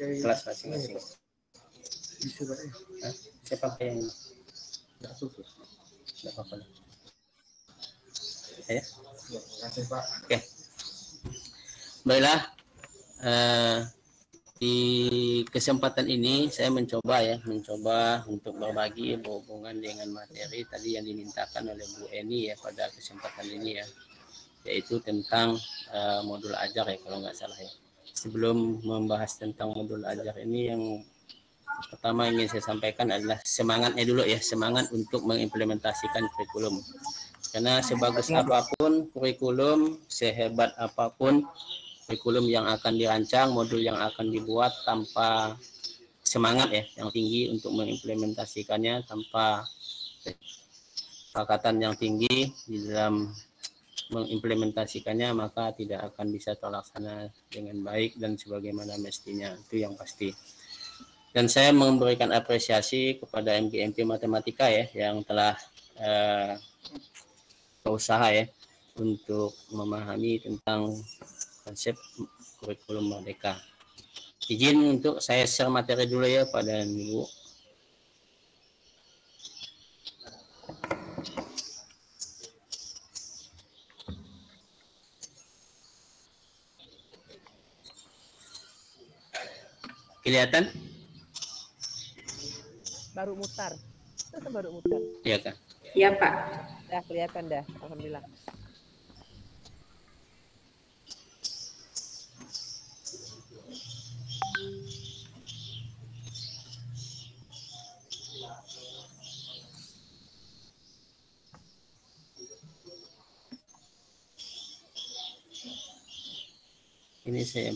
kelas masing-masing. Saya pakai yang tidak apa-apa. Ya. Oke. Baiklah. Di kesempatan ini saya mencoba untuk berbagi berhubungan dengan materi tadi yang dimintakan oleh Bu Eni ya pada kesempatan ini ya, yaitu tentang modul ajar ya kalau nggak salah ya. Sebelum membahas tentang modul ajar ini, yang pertama ingin saya sampaikan adalah semangatnya dulu ya, semangat untuk mengimplementasikan kurikulum. Karena sebagus apapun kurikulum, sehebat apapun kurikulum yang akan dirancang, modul yang akan dibuat, tanpa semangat ya yang tinggi untuk mengimplementasikannya, tanpa kesepakatan yang tinggi di dalam mengimplementasikannya, maka tidak akan bisa terlaksana dengan baik dan sebagaimana mestinya, itu yang pasti. Dan saya memberikan apresiasi kepada MGMP Matematika ya yang telah berusaha ya untuk memahami tentang konsep kurikulum merdeka. Izin untuk saya share materi dulu ya pada Ibu. Kelihatan? Baru mutar. Baru mutar. Iya kan? Iya Pak. Dah kelihatan dah. Alhamdulillah. Ini saya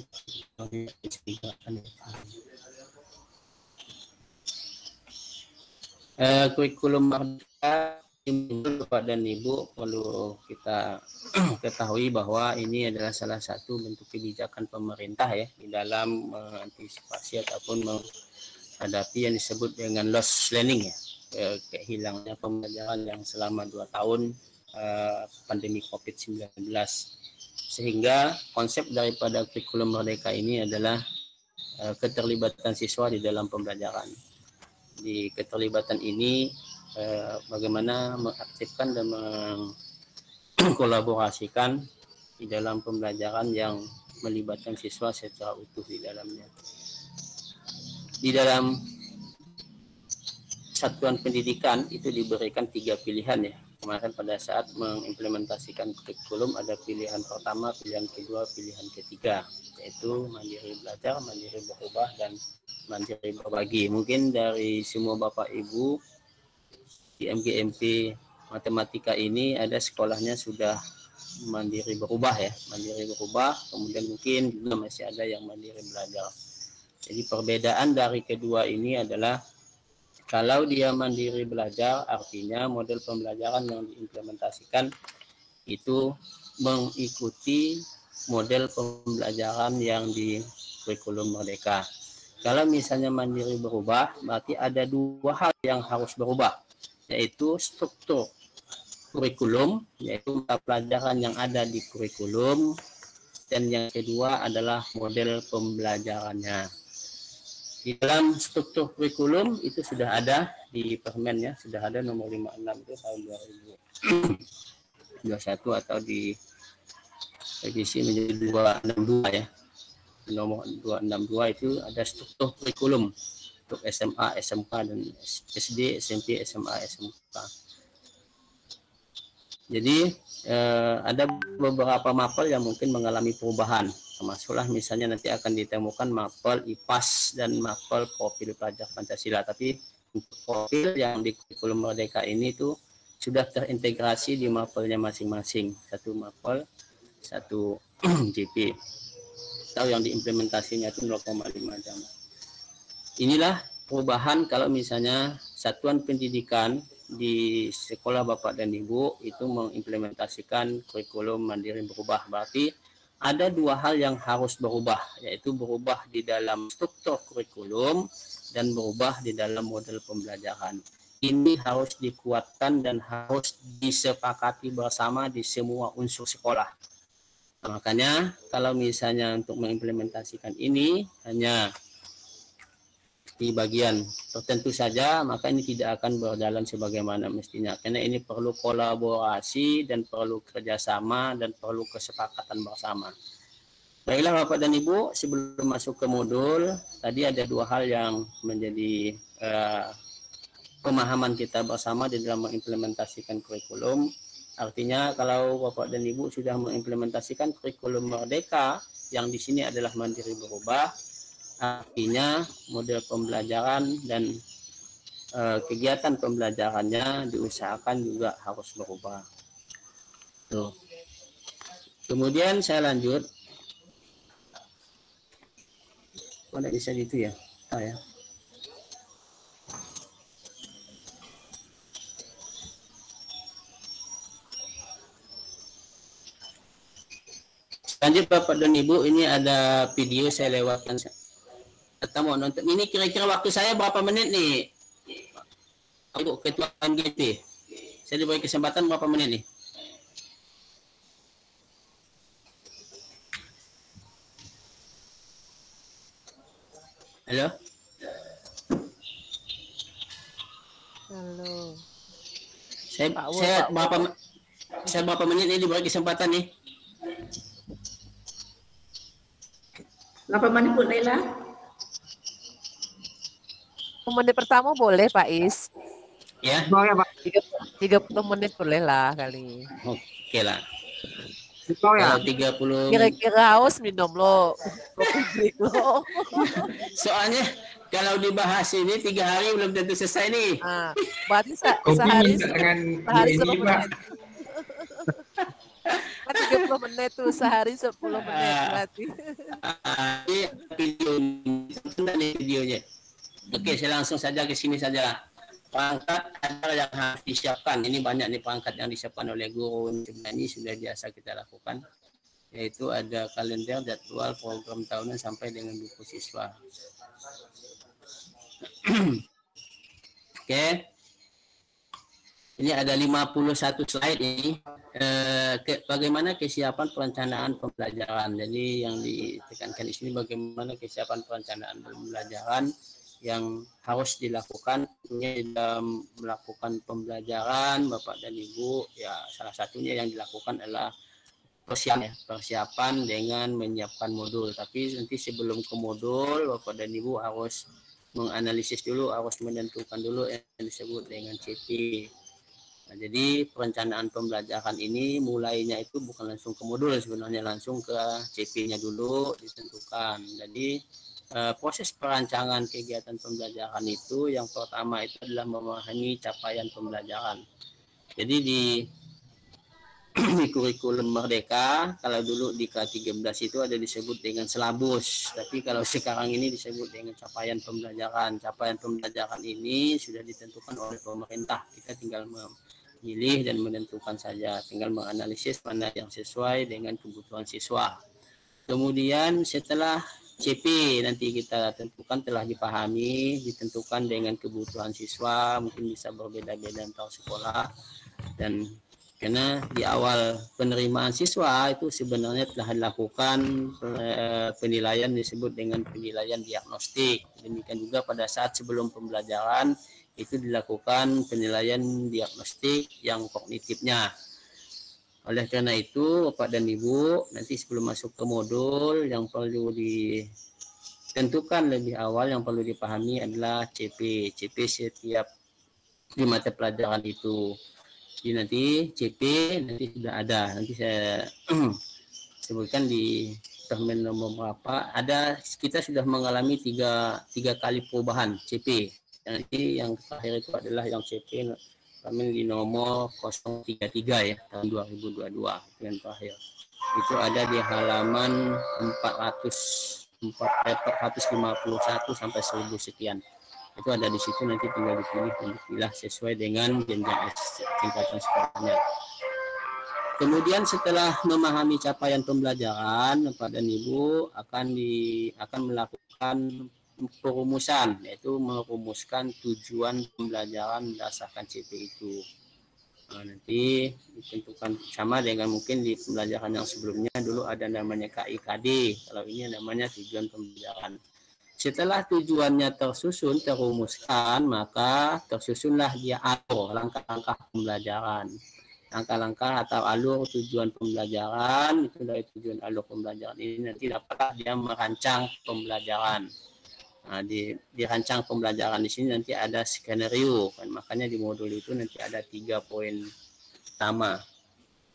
kurikulum merdeka Bapak dan Ibu perlu kita ketahui bahwa ini adalah salah satu bentuk kebijakan pemerintah ya di dalam mengantisipasi ataupun menghadapi yang disebut dengan lost learning ya, kehilangnya pembelajaran yang selama 2 tahun pandemi COVID-19. Sehingga konsep daripada kurikulum merdeka ini adalah keterlibatan siswa di dalam pembelajaran. Di keterlibatan ini bagaimana mengaktifkan dan mengkolaborasikan di dalam pembelajaran yang melibatkan siswa secara utuh di dalamnya. Di dalam satuan pendidikan itu diberikan 3 pilihan ya. Kemarin pada saat mengimplementasikan kurikulum ada pilihan pertama, pilihan kedua, pilihan ketiga, yaitu mandiri belajar, mandiri berubah, dan mandiri berbagi. Mungkin dari semua Bapak Ibu di MGMP Matematika ini ada sekolahnya sudah mandiri berubah ya, mandiri berubah, kemudian mungkin juga masih ada yang mandiri belajar. Jadi perbedaan dari kedua ini adalah kalau dia mandiri belajar, artinya model pembelajaran yang diimplementasikan itu mengikuti model pembelajaran yang di kurikulum merdeka. Kalau misalnya mandiri berubah, berarti ada 2 hal yang harus berubah, yaitu struktur kurikulum, yaitu pelajaran yang ada di kurikulum, dan yang kedua adalah model pembelajarannya. Di dalam struktur kurikulum itu sudah ada di Permen ya, sudah ada nomor 56 itu tahun 2021 atau di revisi menjadi 262 ya. Nomor 262 itu ada struktur kurikulum untuk SMA, SMK, dan SD, SMP, SMA, SMK. Jadi ada beberapa mapel yang mungkin mengalami perubahan, termasuklah misalnya nanti akan ditemukan mapel IPAS dan mapel profil pelajar Pancasila. Tapi untuk profil yang di kurikulum merdeka ini tuh sudah terintegrasi di mapelnya masing-masing, satu mapel, satu JP. Tahu yang diimplementasinya itu 0,5 jam. Inilah perubahan kalau misalnya satuan pendidikan di sekolah Bapak dan Ibu itu mengimplementasikan kurikulum mandiri berubah. Berarti ada 2 hal yang harus berubah, yaitu berubah di dalam struktur kurikulum dan berubah di dalam model pembelajaran. Ini harus dikuatkan dan harus disepakati bersama di semua unsur sekolah. Nah, makanya kalau misalnya untuk mengimplementasikan ini hanya di bagian tertentu saja, maka ini tidak akan berjalan sebagaimana mestinya. Karena ini perlu kolaborasi dan perlu kerjasama dan perlu kesepakatan bersama. Baiklah Bapak dan Ibu, sebelum masuk ke modul, tadi ada dua hal yang menjadi pemahaman kita bersama di dalam mengimplementasikan kurikulum. Artinya kalau Bapak dan Ibu sudah mengimplementasikan kurikulum Merdeka, yang di sini adalah mandiri berubah, artinya model pembelajaran dan kegiatan pembelajarannya diusahakan juga harus berubah. Tuh. Kemudian saya lanjut. Mana bisa gitu ya? Ya. Lanjut Bapak dan Ibu, ini ada video saya lewatkan. Kita mau nonton. Ini kira-kira waktu saya berapa menit nih? Ibu Ketua MGT. Saya diberi kesempatan berapa menit nih? Halo? Halo. Saya berapa menit nih diberi kesempatan nih? 8 menit Bu Naila. Menit pertama boleh Pak Is. Ya. Boleh Pak. 30 menit boleh lah kali. Oke lah. Kalau 30 Kira-kira haus minum lo. Kopi break lo. Soalnya kalau dibahas ini 3 hari belum tentu selesai nih. Berarti kopi sehari dengan 10 ini Pak. menit. Kan 30 menit tuh, sehari 10 menit berarti. Ini videonya. Oke, saya langsung saja ke sini saja. Perangkat ada yang harus disiapkan. Ini banyak nih perangkat yang disiapkan oleh guru. Ini sudah biasa kita lakukan. Yaitu ada kalender, jadwal, program tahunan sampai dengan buku siswa. Oke. Ini ada 51 slide ini. Bagaimana kesiapan perencanaan pembelajaran. Jadi yang ditekankan di sini bagaimana kesiapan perencanaan pembelajaran yang harus dilakukan dalam melakukan pembelajaran Bapak dan Ibu. Ya, salah satunya yang dilakukan adalah persiapan dengan menyiapkan modul. Tapi nanti sebelum ke modul Bapak dan Ibu harus menganalisis dulu, harus menentukan dulu yang disebut dengan CP. Nah, jadi perencanaan pembelajaran ini mulainya itu bukan langsung ke modul, sebenarnya langsung ke CP-nya dulu ditentukan. Jadi proses perancangan kegiatan pembelajaran itu yang pertama itu adalah memahami capaian pembelajaran. Jadi di kurikulum Merdeka, kalau dulu di K13 itu ada disebut dengan selabus, tapi kalau sekarang ini disebut dengan capaian pembelajaran. Capaian pembelajaran ini sudah ditentukan oleh pemerintah, kita tinggal memilih dan menentukan saja, tinggal menganalisis mana yang sesuai dengan kebutuhan siswa. Kemudian setelah CP nanti kita tentukan telah dipahami, ditentukan dengan kebutuhan siswa, mungkin bisa berbeda-beda antar sekolah, dan karena di awal penerimaan siswa itu sebenarnya telah dilakukan penilaian disebut dengan penilaian diagnostik. Demikian juga pada saat sebelum pembelajaran itu dilakukan penilaian diagnostik yang kognitifnya. Oleh karena itu Bapak dan Ibu, nanti sebelum masuk ke modul yang perlu ditentukan lebih awal, yang perlu dipahami adalah CP. CP setiap di mata pelajaran itu. Jadi nanti CP nanti sudah ada, nanti saya sebutkan di termen nomor berapa. Ada, kita sudah mengalami tiga kali perubahan CP. Yang terakhir itu adalah yang CP kami di nomor 033 ya tahun 2022 yang terakhir. Itu ada di halaman 451 sampai 1000 sekian. Itu ada di situ, nanti tinggal dipilih dan dipilah sesuai dengan jenjang tingkatan sekolahnya. Kemudian setelah memahami capaian pembelajaran, Bapak dan Ibu akan melakukan perumusan, yaitu merumuskan tujuan pembelajaran berdasarkan CP itu. Nah, nanti ditentukan sama dengan mungkin di pembelajaran yang sebelumnya dulu ada namanya KIKD, kalau ini namanya tujuan pembelajaran. Setelah tujuannya tersusun, terumuskan, maka tersusunlah dia alur, langkah-langkah pembelajaran. Langkah-langkah atau alur tujuan pembelajaran, itu dari tujuan alur pembelajaran ini nanti dapatlah dia merancang pembelajaran. Nah, dirancang pembelajaran di sini nanti ada skenario, kan makanya di modul itu nanti ada 3 poin utama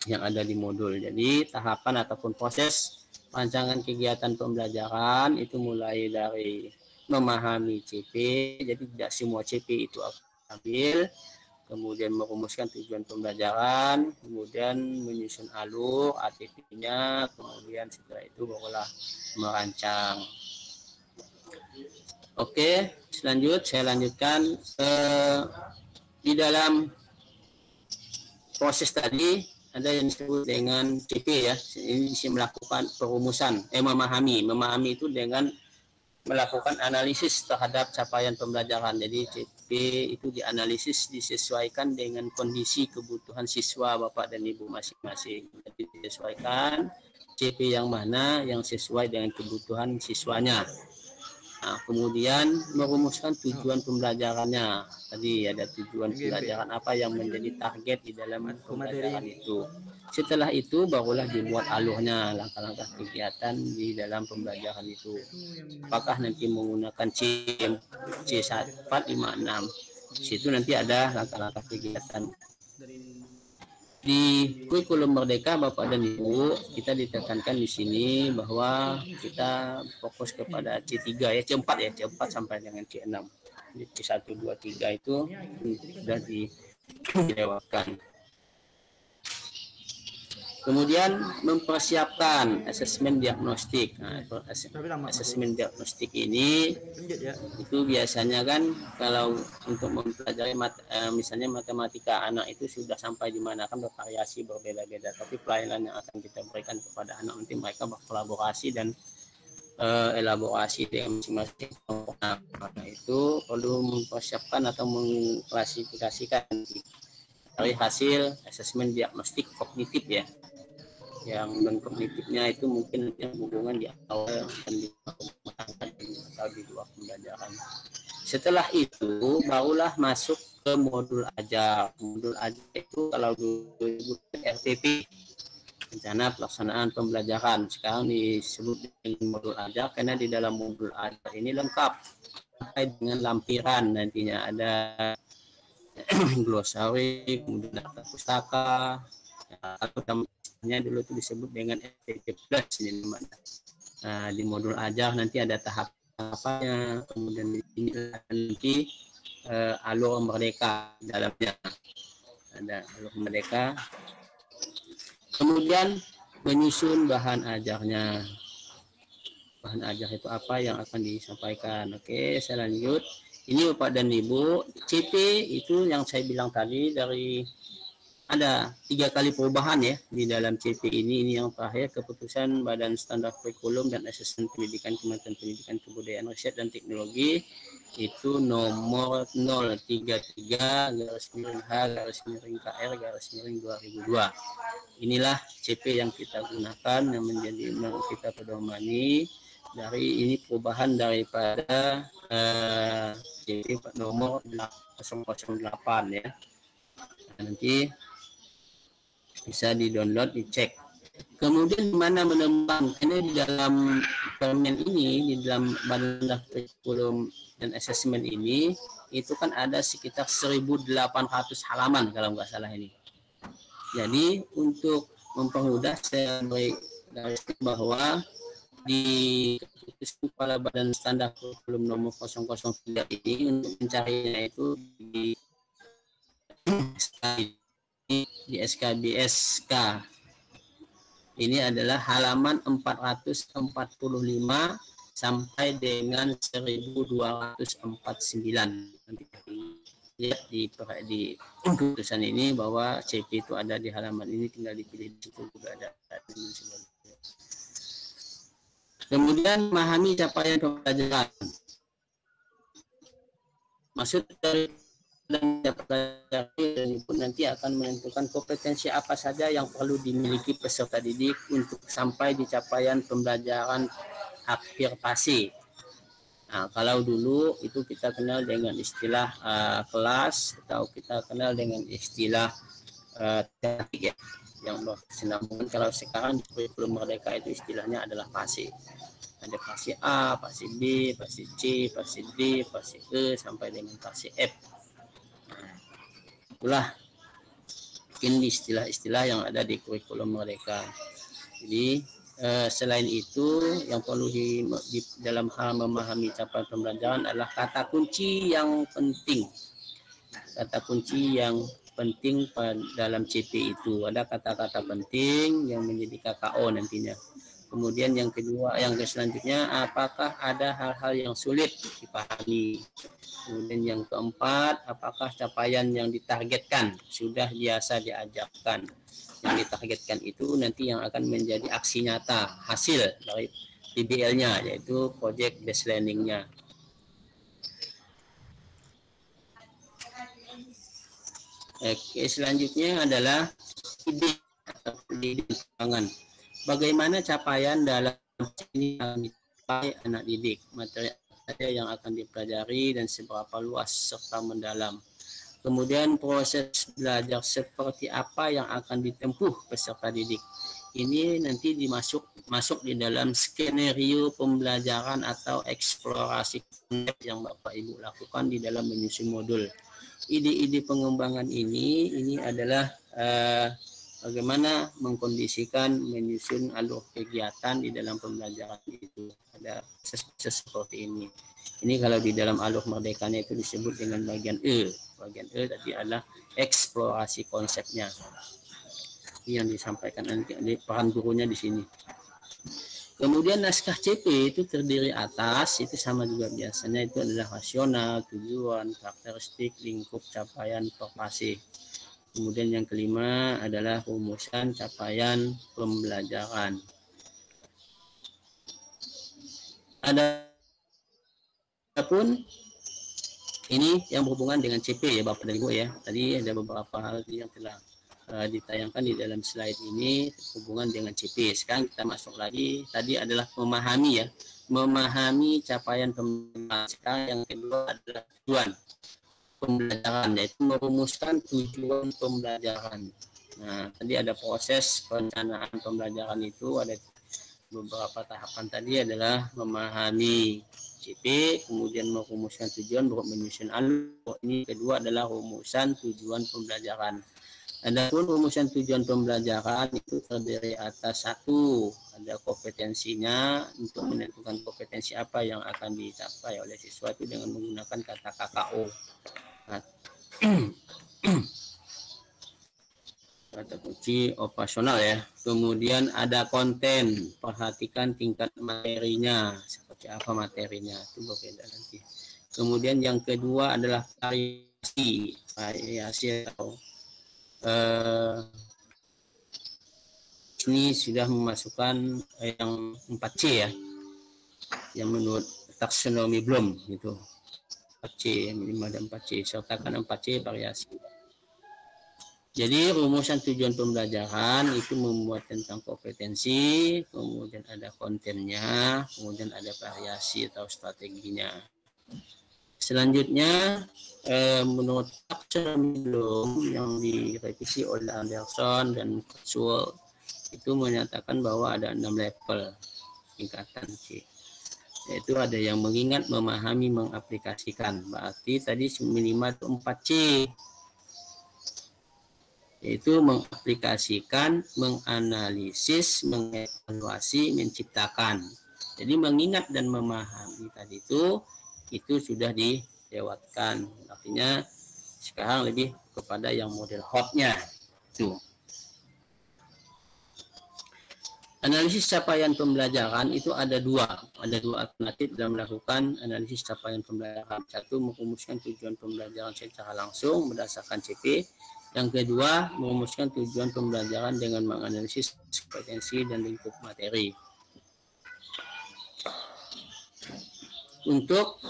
yang ada di modul. Jadi tahapan ataupun proses rancangan kegiatan pembelajaran itu mulai dari memahami CP, jadi tidak semua CP itu ambil, kemudian merumuskan tujuan pembelajaran, kemudian menyusun alur ATP-nya, kemudian setelah itu barulah merancang. Oke, saya lanjutkan di dalam proses tadi ada yang disebut dengan CP ya. Ini melakukan perumusan, memahami itu dengan melakukan analisis terhadap capaian pembelajaran. Jadi CP itu dianalisis, disesuaikan dengan kondisi kebutuhan siswa Bapak dan Ibu masing-masing. Jadi disesuaikan CP yang mana yang sesuai dengan kebutuhan siswanya. Nah, kemudian merumuskan tujuan pembelajarannya. Tadi ada tujuan pembelajaran apa yang menjadi target di dalam pembelajaran itu. Setelah itu barulah dibuat alurnya, langkah-langkah kegiatan di dalam pembelajaran itu. Apakah nanti menggunakan C4, 5, 6. Di situ nanti ada langkah-langkah kegiatan. Di kurikulum Merdeka Bapak dan Ibu, kita ditekankan di sini bahwa kita fokus kepada C3 ya, C4 ya, C4 sampai dengan C6. Di C1, 2, 3 itu sudah dilewatkan. Kemudian mempersiapkan asesmen diagnostik. Nah, asesmen diagnostik ini itu biasanya kan kalau untuk mempelajari misalnya matematika, anak itu sudah sampai di mana kan bervariasi berbeda-beda, tapi pelayanan yang akan kita berikan kepada anak nanti mereka berkolaborasi dan elaborasi dengan masing-masing kelompok. Nah, itu perlu mempersiapkan atau mengklasifikasikan dari hasil asesmen diagnostik kognitif ya, yang non kognitifnya itu mungkin yang hubungan di awal dan di atau di luar pembelajaran. Setelah itu barulah masuk ke modul ajar. Modul ajar itu kalau dulu RPP, rencana pelaksanaan pembelajaran, sekarang disebut dengan modul ajar karena di dalam modul ajar ini lengkap sampai dengan lampiran, nantinya ada glosari, kemudian daftar pustaka, atau dulu itu disebut dengan STP Plus ini namanya. Nah, di modul ajar nanti ada tahap-tahapnya, kemudian ini nanti alur merdeka dalamnya, ada alur merdeka. Kemudian menyusun bahan ajarnya. Bahan ajar itu apa yang akan disampaikan. Oke, saya lanjut. Ini Bapak dan Ibu, CP itu yang saya bilang tadi dari ada 3 kali perubahan ya di dalam CP ini yang terakhir keputusan Badan Standar Kurikulum dan Asesmen Pendidikan Kementerian Pendidikan Kebudayaan Riset dan Teknologi itu nomor 033-H-KR-2002. Inilah CP yang kita gunakan yang menjadi kita pedomani dari ini perubahan daripada CP nomor 008 ya. Nanti bisa di-download, dicek. Kemudian mana menemukan, karena di dalam permen ini, di dalam Badan Kurikulum dan Asesmen ini, itu kan ada sekitar 1.800 halaman kalau nggak salah ini. Jadi untuk mempermudah saya beri garis bahwa di keputusan Kepala Badan Standar Kurikulum nomor 003 ini untuk mencarinya itu di SKBSK ini adalah halaman 445 sampai dengan 1249. Nanti lihat di keputusan ini bahwa CP itu ada di halaman ini, tinggal dipilih di situ juga ada. Kemudian memahami capaian pembelajaran. Maksud dari dan nanti akan menentukan kompetensi apa saja yang perlu dimiliki peserta didik untuk sampai di capaian pembelajaran akhir fase. Nah, kalau dulu itu kita kenal dengan istilah kelas, atau kita kenal dengan istilah teknik ya, yang berkesinambungan. Kalau sekarang di kurikulum Merdeka itu istilahnya adalah fase. Ada fase A, fase B, fase C, fase D, fase E, sampai dengan fase F. Nah, itulah mungkin istilah-istilah yang ada di kurikulum Merdeka. Jadi selain itu, yang perlu di dalam hal memahami capaian pembelajaran adalah kata kunci yang penting. Kata kunci yang penting dalam CP itu ada kata-kata penting yang menjadi KKO nantinya. Kemudian yang kedua, yang selanjutnya, apakah ada hal-hal yang sulit dipahami. Kemudian yang keempat, apakah capaian yang ditargetkan sudah biasa diajarkan. Yang ditargetkan itu nanti yang akan menjadi aksi nyata, hasil dari PBL-nya, yaitu project based learning-nya. Oke, selanjutnya adalah ide atau ide perkembangan. Bagaimana capaian dalam ini yang dicapai anak didik, materi apa yang akan dipelajari dan seberapa luas serta mendalam. Kemudian proses belajar seperti apa yang akan ditempuh peserta didik. Ini nanti masuk di dalam skenario pembelajaran atau eksplorasi konsep yang Bapak Ibu lakukan di dalam menyusun modul. Ide-ide pengembangan ini adalah bagaimana mengkondisikan menyusun alur kegiatan di dalam pembelajaran itu. Ada seperti ini. Ini kalau di dalam alur merdekanya itu disebut dengan bagian E. Bagian E tadi adalah eksplorasi konsepnya. Ini yang disampaikan nanti peran gurunya di sini. Kemudian naskah CP itu terdiri atas, itu sama juga biasanya itu adalah rasional, tujuan, karakteristik, lingkup capaian per fase. Kemudian yang kelima adalah rumusan capaian pembelajaran. Adapun ini yang berhubungan dengan CP ya Bapak dan Ibu ya. Tadi ada beberapa hal yang telah ditayangkan di dalam slide ini hubungan dengan CP. Sekarang kita masuk lagi. Tadi adalah memahami ya, memahami capaian pembelajaran. Sekarang yang kedua adalah tujuan pembelajaran, yaitu merumuskan tujuan pembelajaran. Nah, tadi ada proses perencanaan pembelajaran itu, ada beberapa tahapan. Tadi adalah memahami CP, kemudian merumuskan tujuan, baru menyusun alur. Ini kedua adalah rumusan tujuan pembelajaran. Adapun rumusan tujuan pembelajaran itu terdiri atas satu, ada kompetensinya untuk menentukan kompetensi apa yang akan dicapai oleh siswa itu dengan menggunakan kata KKO. Nah, kata kunci operasional ya. Kemudian ada konten, perhatikan tingkat materinya, seperti apa materinya itu berbeda nanti. Kemudian yang kedua adalah variasi atau ini sudah memasukkan yang 4C ya, yang menurut taksonomi Bloom itu 4C, minimal ada 4C, sertakan 4C variasi. Jadi rumusan tujuan pembelajaran itu membuat tentang kompetensi, kemudian ada kontennya, kemudian ada variasi atau strateginya. Selanjutnya menurut taksonomi Bloom yang direvisi oleh Anderson dan Kurzweil itu menyatakan bahwa ada 6 level tingkatan C. Yaitu ada yang mengingat, memahami, mengaplikasikan. Berarti tadi minimal 4C. Yaitu mengaplikasikan, menganalisis, mengevaluasi, menciptakan. Jadi mengingat dan memahami tadi itu sudah dilewatkan. Artinya sekarang lebih kepada yang model hotnya. Tuh. Analisis capaian pembelajaran itu ada dua alternatif dalam melakukan analisis capaian pembelajaran. Satu, merumuskan tujuan pembelajaran secara langsung berdasarkan CP. Yang kedua, merumuskan tujuan pembelajaran dengan menganalisis kompetensi dan lingkup materi. Untuk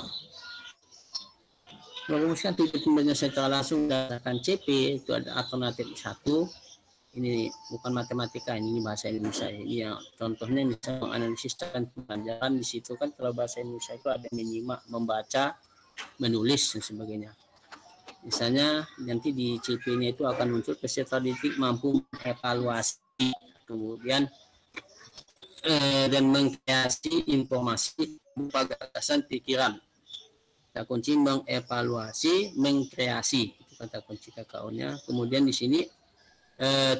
merumuskan tujuan pembelajaran secara langsung berdasarkan CP itu ada alternatif 1, ini bukan matematika, ini bahasa Indonesia. Ini yang contohnya misalnya menganalisis dan pembelajaran, di situ kan kalau bahasa Indonesia itu ada menyimak, membaca, menulis dan sebagainya. Misalnya nanti di CP-nya itu akan muncul peserta didik mampu mengevaluasi, kemudian dan mengkreasi informasi berupa gagasan pikiran. Kata kunci mengevaluasi, mengkreasi, itu kata kunci KKO-nya. Kemudian di sini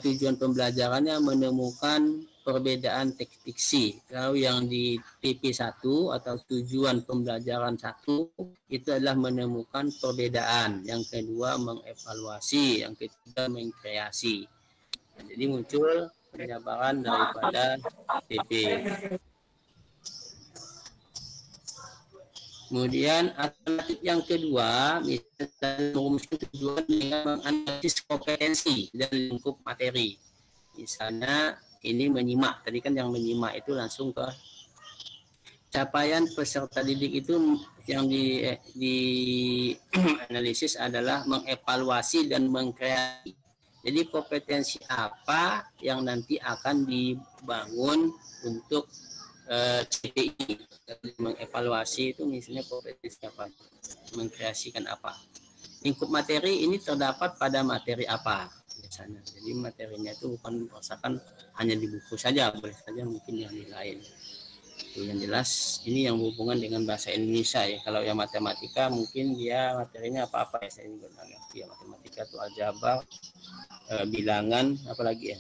tujuan pembelajarannya menemukan perbedaan teks diksi. Kalau yang di PP1 atau tujuan pembelajaran 1 itu adalah menemukan perbedaan. Yang kedua mengevaluasi, yang ketiga mengkreasi. Nah, jadi muncul penjabaran daripada PP. Kemudian alternatif yang kedua, misalnya merumuskan tujuan dengan menganalisis kompetensi dan lingkup materi. Misalnya ini menyimak, tadi kan yang menyimak itu langsung ke capaian peserta didik itu yang di analisis adalah mengevaluasi dan mengkreasi. Jadi kompetensi apa yang nanti akan dibangun untuk CPI, mengevaluasi itu misalnya kompetensi apa, mengkreasikan apa. Lingkup materi ini terdapat pada materi apa biasanya. Jadi materinya itu bukan berdasarkan hanya di buku saja, boleh saja mungkin yang di lain. Itu yang jelas ini yang berhubungan dengan bahasa Indonesia ya. Kalau yang matematika mungkin dia materinya apa-apa ya, saya juga nggak ngerti ya. Matematika itu aljabar, bilangan, apalagi ya,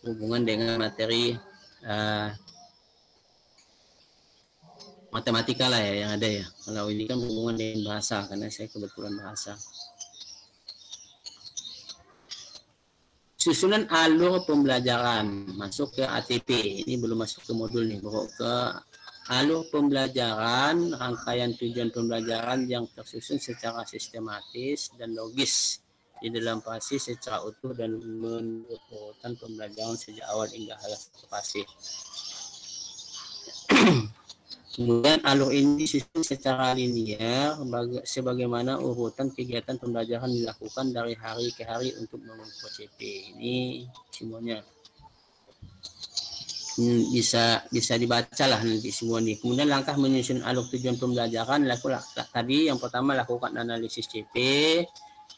hubungan dengan materi matematika lah ya yang ada ya. Kalau ini kan hubungan dengan bahasa, karena saya kebetulan bahasa. Susunan alur pembelajaran masuk ke ATP. Ini belum masuk ke modul nih, baru ke alur pembelajaran, rangkaian tujuan pembelajaran yang tersusun secara sistematis dan logis di dalam fase secara utuh dan menurut urutan pembelajaran sejak awal hingga akhir fase. Kemudian alur ini disusun secara linear sebagaimana urutan kegiatan pembelajaran dilakukan dari hari ke hari untuk mengukur CP. Ini semuanya bisa dibaca lah nanti semua nih. Kemudian langkah menyusun alur tujuan pembelajaran tadi yang pertama lakukan analisis CP,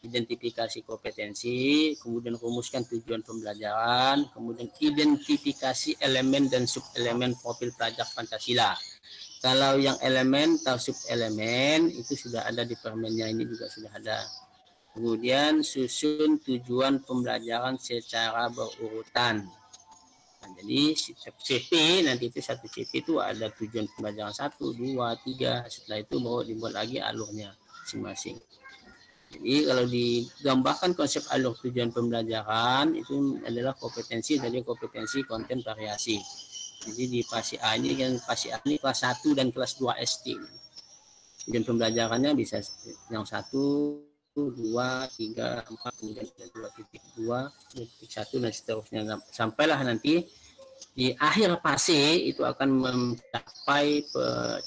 identifikasi kompetensi, kemudian rumuskan tujuan pembelajaran, kemudian identifikasi elemen dan subelemen profil pelajar Pancasila. Kalau yang elemen atau subelemen itu sudah ada di permennya, ini juga sudah ada. Kemudian susun tujuan pembelajaran secara berurutan. Nah, jadi CP nanti itu satu CP itu ada tujuan pembelajaran 1, 2, 3. Setelah itu baru dibuat lagi alurnya masing-masing. Jadi kalau digambarkan konsep alur tujuan pembelajaran itu adalah kompetensi dari kompetensi konten variasi. Jadi di fase A ini yang fase A ini kelas 1 dan kelas 2 SD. Tujuan pembelajarannya bisa yang 1, 2, 3, 4, kemudian 2.2, 2.1 dan seterusnya. Sampailah nanti di akhir fase itu akan mencapai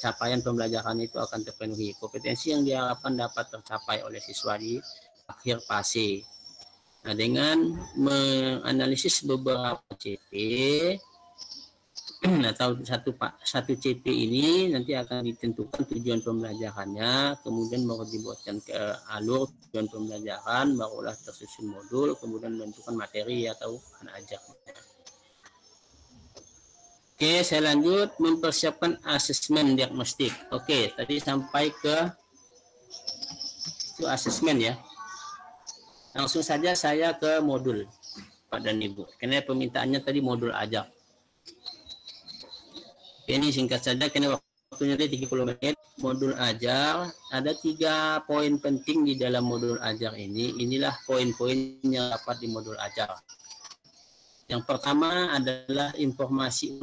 capaian pembelajaran itu akan terpenuhi. Kompetensi yang diharapkan dapat tercapai oleh siswa di akhir fase. Nah, dengan menganalisis beberapa CP atau satu CP ini nanti akan ditentukan tujuan pembelajarannya, kemudian baru dibuatkan ke alur tujuan pembelajaran, barulah tersusun modul, kemudian menentukan materi atau anak ajak. Oke, saya lanjut mempersiapkan asesmen diagnostik. Oke, tadi sampai ke itu asesmen ya. Langsung saja saya ke modul Pak dan Ibu. Karena permintaannya tadi modul ajak. Oke, ini singkat saja karena waktunya tadi 30 menit. Modul ajar ada 3 poin penting di dalam modul ajar ini. Inilah poin-poin yang dapat di modul ajar. Yang pertama adalah informasi,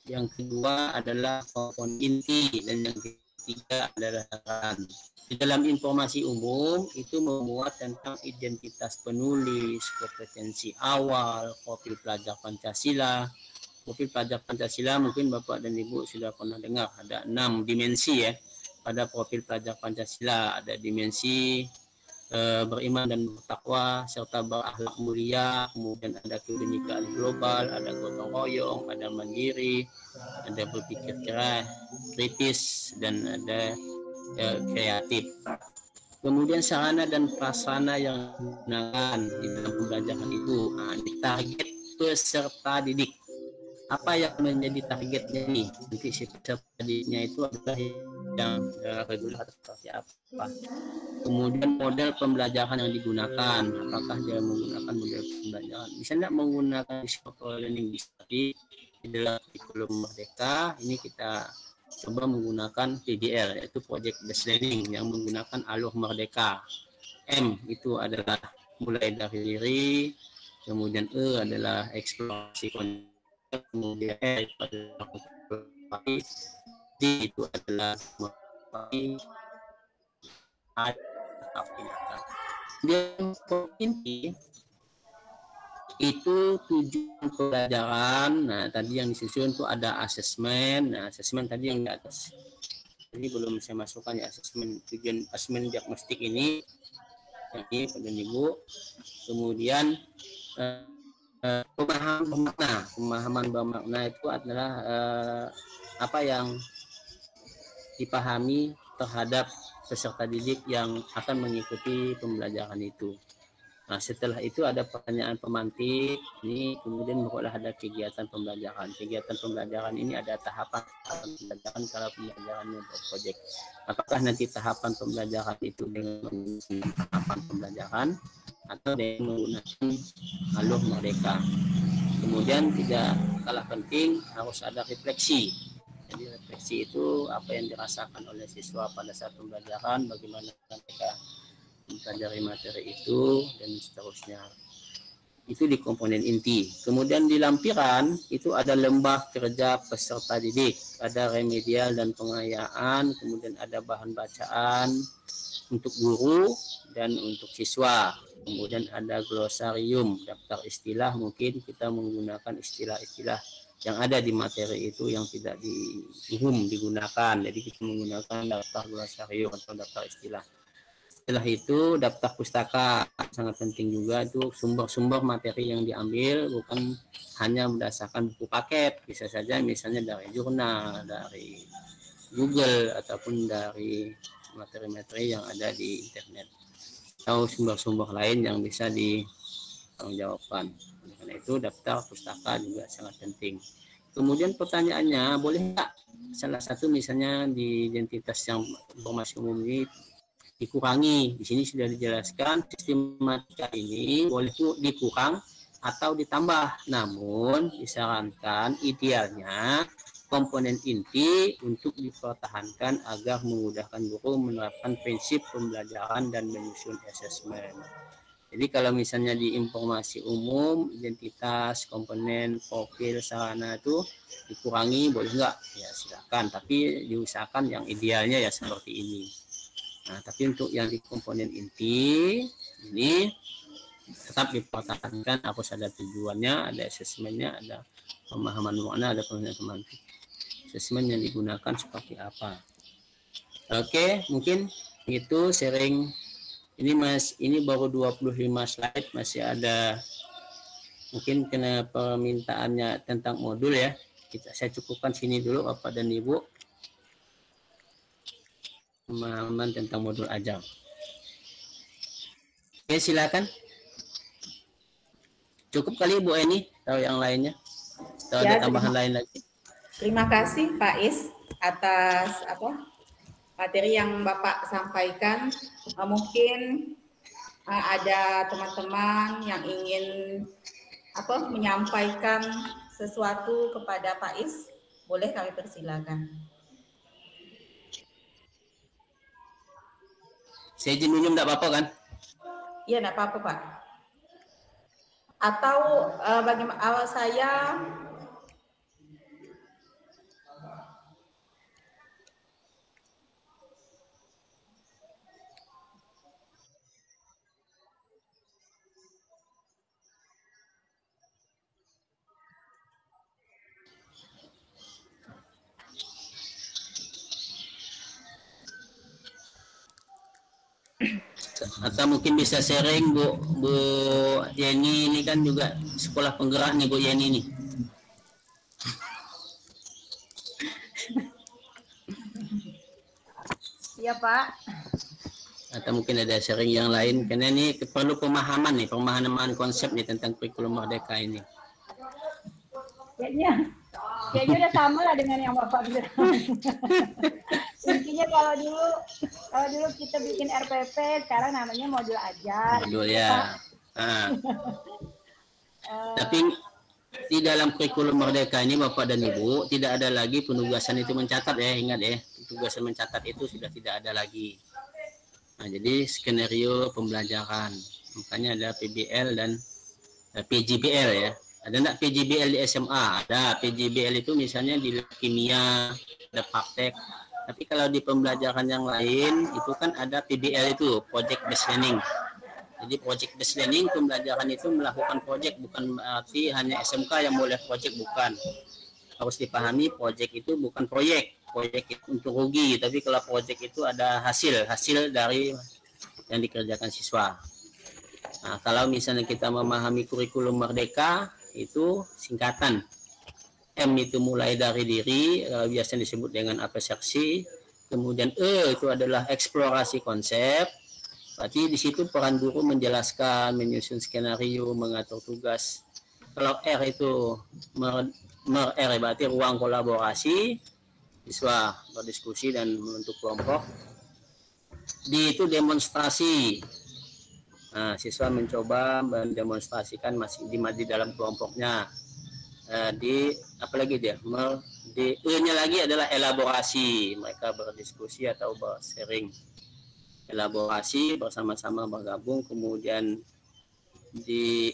yang kedua adalah komponen inti, dan yang ketiga adalah saran. Di dalam informasi umum itu memuat tentang identitas penulis, kompetensi awal, profil pelajar Pancasila. Profil pelajar Pancasila mungkin Bapak dan Ibu sudah pernah dengar, ada 6 dimensi ya pada profil pelajar Pancasila. Ada dimensi beriman dan bertakwa serta berakhlak mulia, kemudian ada kebinekaan global, ada gotong royong, ada mandiri, ada berpikir kritis, dan ada kreatif. Kemudian sarana dan prasarana yang digunakan di dalam pembelajaran itu, target peserta didik. Apa yang menjadi targetnya nih? Nanti si peserta didiknya itu adalah yang reguler atau seperti apa. Kemudian model pembelajaran yang digunakan, apakah dia menggunakan model pembelajaran? Bisa tidak menggunakan digital learning di dalam kurikulum Merdeka? Ini kita coba menggunakan PBL, yaitu Project Based Learning, yang menggunakan alur Merdeka. M itu adalah mulai dari diri, kemudian E adalah eksplorasi konsep, kemudian E itu adalah D itu adalah yang inti itu tujuan pembelajaran. Nah, tadi yang disusun itu ada asesmen. Nah, asesmen tadi yang di atas ini belum saya masukkan ya, asesmen. Tujuan asesmen diagnostik ini pada Ibu. Kemudian pemahaman bermakna itu adalah apa yang dipahami terhadap peserta didik yang akan mengikuti pembelajaran itu. Nah, setelah itu ada pertanyaan pemantik. Ini kemudian barulah ada kegiatan pembelajaran. Kegiatan pembelajaran ini ada tahapan pembelajaran kalau pembelajarannya berproyek. Apakah nanti tahapan pembelajaran itu dengan menggunakan tahapan pembelajaran atau dengan menggunakan alur Merdeka. Kemudian tidak kalah penting harus ada refleksi. Jadi refleksi itu apa yang dirasakan oleh siswa pada saat pembelajaran, bagaimana mereka mempelajari materi itu, dan seterusnya. Itu di komponen inti. Kemudian di lampiran itu ada lembah kerja peserta didik, ada remedial dan pengayaan, kemudian ada bahan bacaan untuk guru dan untuk siswa. Kemudian ada glosarium, daftar istilah, mungkin kita menggunakan istilah-istilah yang ada di materi itu yang tidak digunakan. Jadi kita menggunakan daftar glosarium atau daftar istilah. Setelah itu daftar pustaka, sangat penting juga itu sumber-sumber materi yang diambil, bukan hanya berdasarkan buku paket, bisa saja misalnya dari jurnal, dari Google, ataupun dari materi-materi yang ada di internet, atau sumber-sumber lain yang bisa ditanggungjawabkan. Karena itu daftar pustaka juga sangat penting. Kemudian pertanyaannya, boleh nggak salah satu misalnya di identitas yang informasi umum ini dikurangi? Di sini sudah dijelaskan sistematika ini boleh dikurang atau ditambah. Namun disarankan idealnya komponen inti untuk dipertahankan agar memudahkan guru menerapkan prinsip pembelajaran dan menyusun asesmen. Jadi kalau misalnya di informasi umum, identitas, komponen, profil, sarana itu dikurangi, boleh nggak? Ya silakan, tapi diusahakan yang idealnya ya seperti ini. Nah, tapi untuk yang di komponen inti ini tetap dipertahankan, harus ada tujuannya, ada asesmennya, ada pemahaman makna, ada pemahaman asesmen yang digunakan seperti apa. Oke, mungkin itu sharing ini Mas, ini baru 25 slide, masih ada mungkin kena permintaannya tentang modul ya. Saya cukupkan sini dulu Bapak dan Ibu. Pemahaman tentang modul ajar. Oke, silakan. Cukup kali Bu Eni atau yang lainnya? Atau ya, ada tambahan lain lagi? Terima kasih Pak Is atas materi yang Bapak sampaikan. Mungkin ada teman-teman yang ingin menyampaikan sesuatu kepada Pak Is, boleh kami persilakan. Saya izin minum, enggak apa-apa kan? Iya, enggak apa-apa Pak. Atau bagaimana awal saya Atau mungkin bisa sharing Bu Yeni ini kan juga sekolah penggerak nih Bu Yeni nih. Iya Pak. Atau mungkin ada sharing yang lain karena ini perlu pemahaman konsep nih tentang kurikulum merdeka ini. Kayaknya udah sama lah dengan yang Bapak bilang. Intinya kalau dulu kita bikin RPP, sekarang namanya modul ajar. Modul ya. Tapi di dalam kurikulum merdeka ini Bapak dan Ibu tidak ada lagi penugasan itu mencatat ya, ingat ya, penugasan mencatat itu sudah tidak ada lagi. Nah, jadi skenario pembelajaran, makanya ada PBL dan PJBL ya. Ada enggak PJBL di SMA? Ada. PJBL itu misalnya di kimia, ada praktek. Tapi kalau di pembelajaran yang lain itu kan ada PBL itu, project based learning. Jadi project based learning pembelajaran itu melakukan project, bukan berarti hanya SMK yang boleh project, bukan. Harus dipahami project itu bukan proyek itu untuk rugi, tapi kalau project itu ada hasil dari yang dikerjakan siswa. Nah, kalau misalnya kita memahami kurikulum merdeka itu singkatan. M itu mulai dari diri, biasanya disebut dengan abstraksi. Kemudian E itu adalah eksplorasi konsep. Berarti di situ peran guru menjelaskan, menyusun skenario, mengatur tugas. Kalau R itu berarti ruang kolaborasi, siswa berdiskusi dan membentuk kelompok. D itu demonstrasi. Nah, siswa mencoba mendemonstrasikan masih di dalam kelompoknya. Di apalagi dia? Di E-nya lagi adalah elaborasi. Mereka berdiskusi atau bersharing. Elaborasi bersama-sama bergabung. Kemudian di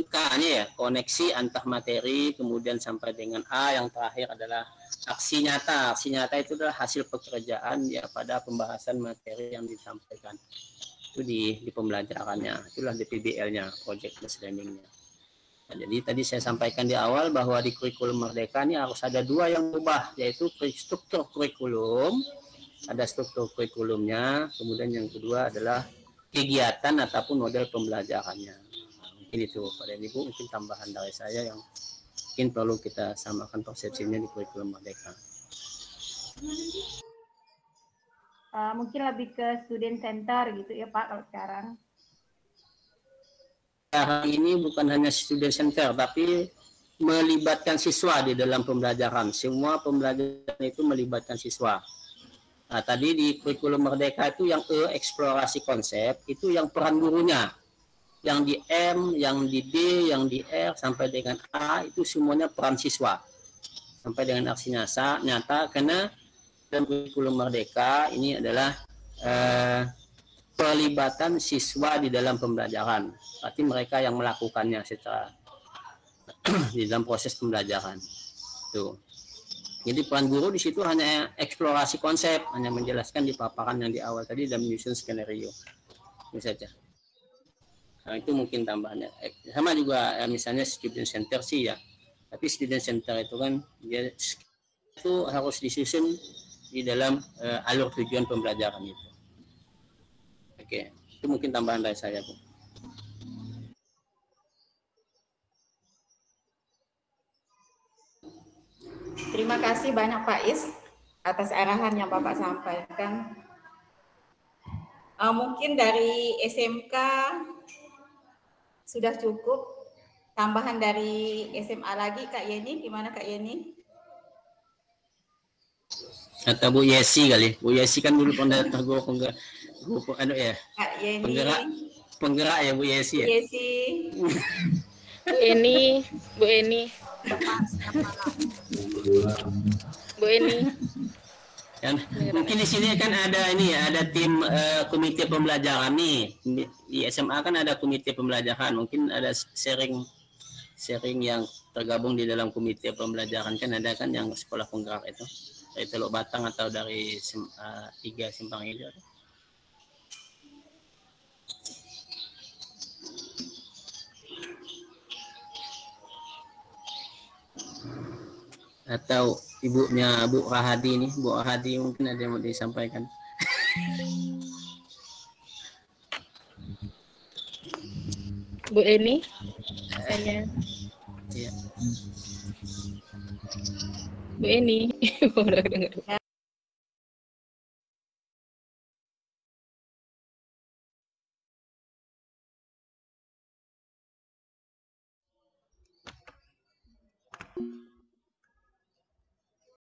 K-nya ya, koneksi antar materi. Kemudian sampai dengan A yang terakhir adalah aksi nyata. Aksi nyata itu adalah hasil pekerjaan ya pada pembahasan materi yang disampaikan. Itu di pembelajarannya. Itulah di PBL-nya, project based learning-nya. Nah, jadi tadi saya sampaikan di awal bahwa di kurikulum merdeka ini harus ada dua yang berubah, yaitu struktur kurikulum, ada struktur kurikulumnya, kemudian yang kedua adalah kegiatan ataupun model pembelajarannya. Nah, mungkin itu pada Ibu, mungkin tambahan dari saya yang mungkin perlu kita samakan persepsinya di kurikulum merdeka. Mungkin lebih ke student center gitu ya Pak kalau sekarang. Hari ini bukan hanya student center, tapi melibatkan siswa di dalam pembelajaran. Semua pembelajaran itu melibatkan siswa. Nah, tadi di kurikulum merdeka itu yang eksplorasi konsep, itu yang peran gurunya. Yang di M, yang di D, yang di R, sampai dengan A, itu semuanya peran siswa. Sampai dengan aksi nyata, karena dalam kurikulum merdeka ini adalah pelibatan siswa di dalam pembelajaran. Berarti mereka yang melakukannya secara di dalam proses pembelajaran. Tuh. Jadi peran guru di situ hanya eksplorasi konsep, hanya menjelaskan di paparan yang di awal tadi dan menyusun skenario. Itu saja. Nah, itu mungkin tambahannya. Sama juga misalnya student center sih ya. Tapi student center itu kan dia itu harus disusun di dalam alur tujuan pembelajaran itu. Oke, itu mungkin tambahan dari saya, Bu. Terima kasih banyak Pak Is atas arahan yang Bapak sampaikan. Mungkin dari SMK sudah cukup. Tambahan dari SMA lagi Kak Yeni, gimana Kak Yeni? Kata Bu Yesi kali. Bu Yesi kan dulu pendatang guru ya. Kak Yeni. Penggerak ya Bu Yesi ya. Bu Yesi. Bu Eni. Kan, mungkin di sini kan ada ini ya, ada tim komite pembelajaran nih. Di SMA kan ada komite pembelajaran. Mungkin ada sharing yang tergabung di dalam komite pembelajaran, kan ada kan yang sekolah penggerak itu dari Teluk Batang atau dari 3 Simpang Hilir. Atau ibunya Bu Rahadi nih, Bu Rahadi mungkin ada yang mau disampaikan. Bu Eni. Kayaknya. Iya. Bu Eni. Udah denger.